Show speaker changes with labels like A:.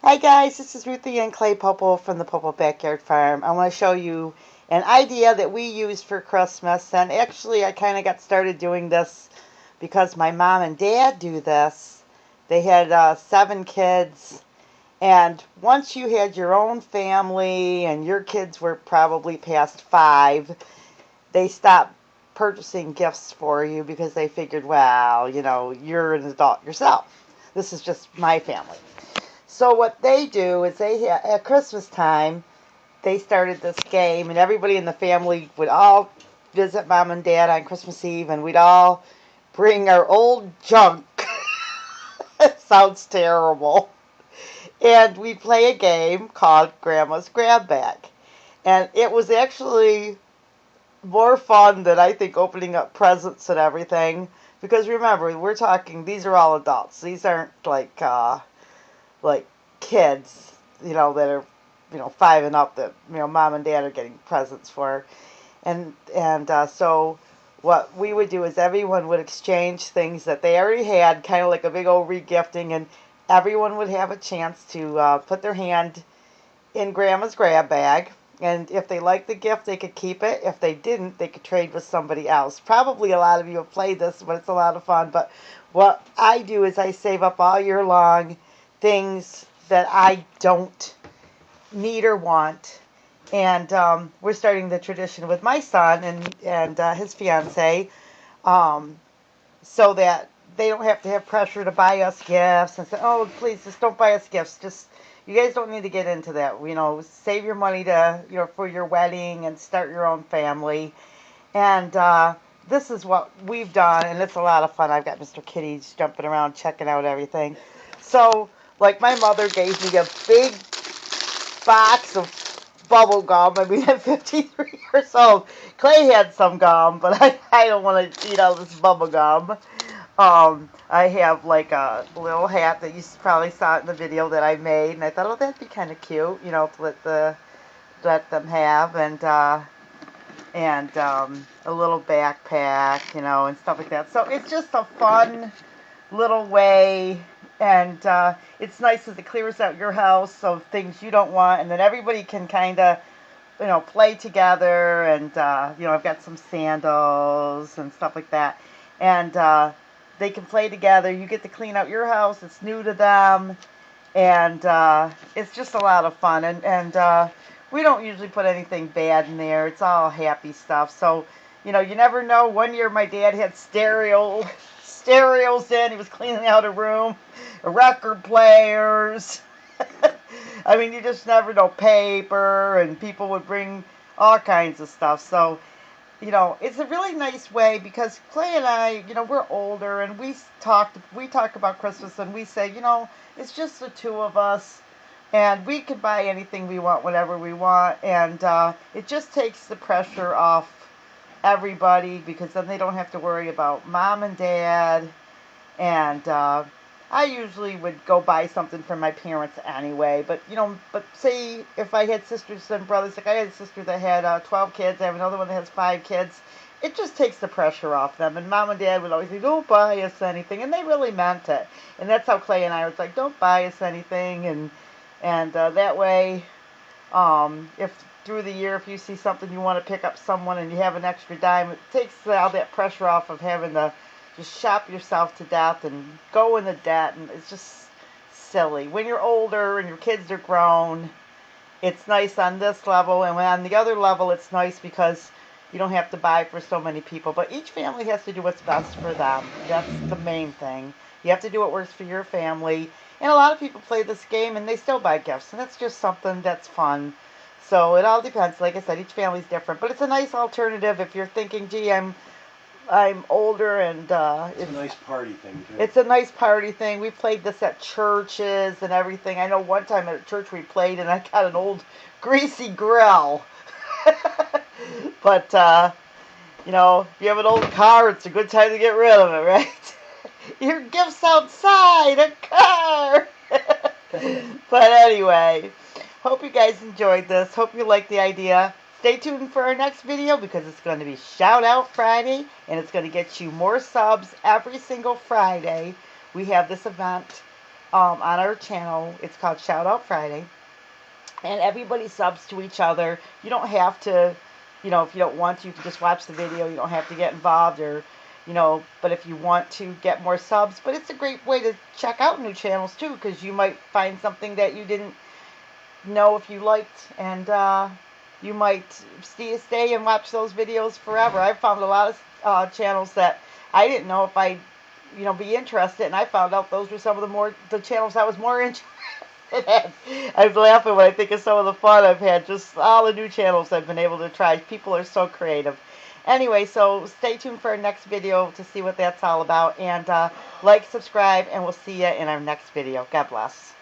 A: Hi guys, this is Ruthie and Clay Popo from the Popo Backyard Farm. I want to show you an idea that we used for Christmas, and actually I kind of got started doing this because my mom and dad do this. They had 7 kids, and once you had your own family and your kids were probably past 5, they stopped purchasing gifts for you because they figured, well, you're an adult yourself. This is just my family. So what they do is at Christmas time they started this game, and everybody in the family would all visit mom and dad on Christmas Eve, and we'd all bring our old junk. It sounds terrible. And we'd play a game called Grandma's Grab Bag, and it was actually more fun than I think opening up presents and everything. Because remember, we're talking; these are all adults. These aren't like kids, that are, 5 and up that, mom and dad are getting presents for. So what we would do is everyone would exchange things that they already had, kind of like a big old regifting, and everyone would have a chance to put their hand in Grandma's grab bag. And if they liked the gift, they could keep it. If they didn't, they could trade with somebody else. Probably a lot of you have played this, but it's a lot of fun. But what I do is I save up all year long things that I don't need or want. And we're starting the tradition with my son and his fiance, um, so that they don't have to have pressure to buy us gifts and say, oh, please just don't buy us gifts. Just you guys don't need to get into that. Save your money to for your wedding and start your own family. And this is what we've done, and it's a lot of fun. I've got Mr. Kitty's jumping around checking out everything. So, like, my mother gave me a big box of bubble gum. I mean, at 53 years old, Clay had some gum, but I don't want to eat all this bubble gum. I have like a little hat that you probably saw in the video that I made, and I thought, oh, that'd be kind of cute, to let them have, and a little backpack, and stuff like that. So it's just a fun little way, and it's nice because it clears out your house of things you don't want, and then everybody can kind of, play together, and I've got some sandals and stuff like that, and they can play together. You get to clean out your house. It's new to them, and it's just a lot of fun, and we don't usually put anything bad in there. It's all happy stuff. So, you never know. One year my dad had stereos in. He was cleaning out a room, record players. I mean, you just never know. Paper, and people would bring all kinds of stuff. So, it's a really nice way because Clay and I, we're older, and we talk about Christmas, and we say, it's just the two of us, and we can buy anything we want whenever we want, and it just takes the pressure off everybody because then they don't have to worry about mom and dad, and I usually would go buy something for my parents anyway, but say if I had sisters and brothers, like I had a sister that had 12 kids, I have another one that has 5 kids, it just takes the pressure off them, and mom and dad would always say, don't buy us anything, and they really meant it, and that's how Clay and I was like, don't buy us anything, and that way, if through the year, if you see something you want to pick up someone and you have an extra dime, it takes all that pressure off of having to just shop yourself to death and go into debt, and it's just silly. When you're older and your kids are grown, it's nice on this level, and when on the other level, it's nice because you don't have to buy for so many people. But each family has to do what's best for them. That's the main thing. You have to do what works for your family. And a lot of people play this game and they still buy gifts, and that's just something that's fun. So it all depends. Like I said, each family's different, but it's a nice alternative if you're thinking, gee, I'm older, and
B: It's a nice party thing too.
A: it's a nice party thing. We played this at churches and everything. I know one time at a church we played, and I got an old greasy grill. But if you have an old car, it's a good time to get rid of it, right? Your gifts outside a car. But anyway, hope you guys enjoyed this. Hope you liked the idea. Stay tuned for our next video because it's going to be Shout Out Friday, and it's going to get you more subs every single Friday. We have this event on our channel. It's called Shout Out Friday. And everybody subs to each other. You don't have to, if you don't want to, you can just watch the video. You don't have to get involved but if you want to get more subs. But it's a great way to check out new channels too, because you might find something that you didn't know if you liked, and you might stay and watch those videos forever. I've found a lot of channels that I didn't know if I'd be interested, and I found out those were some of the channels I was more interested in. I'm laughing when I think of some of the fun I've had, just all the new channels I've been able to try. People are so creative. Anyway, so stay tuned for our next video to see what that's all about, and like, subscribe, and we'll see you in our next video. God bless.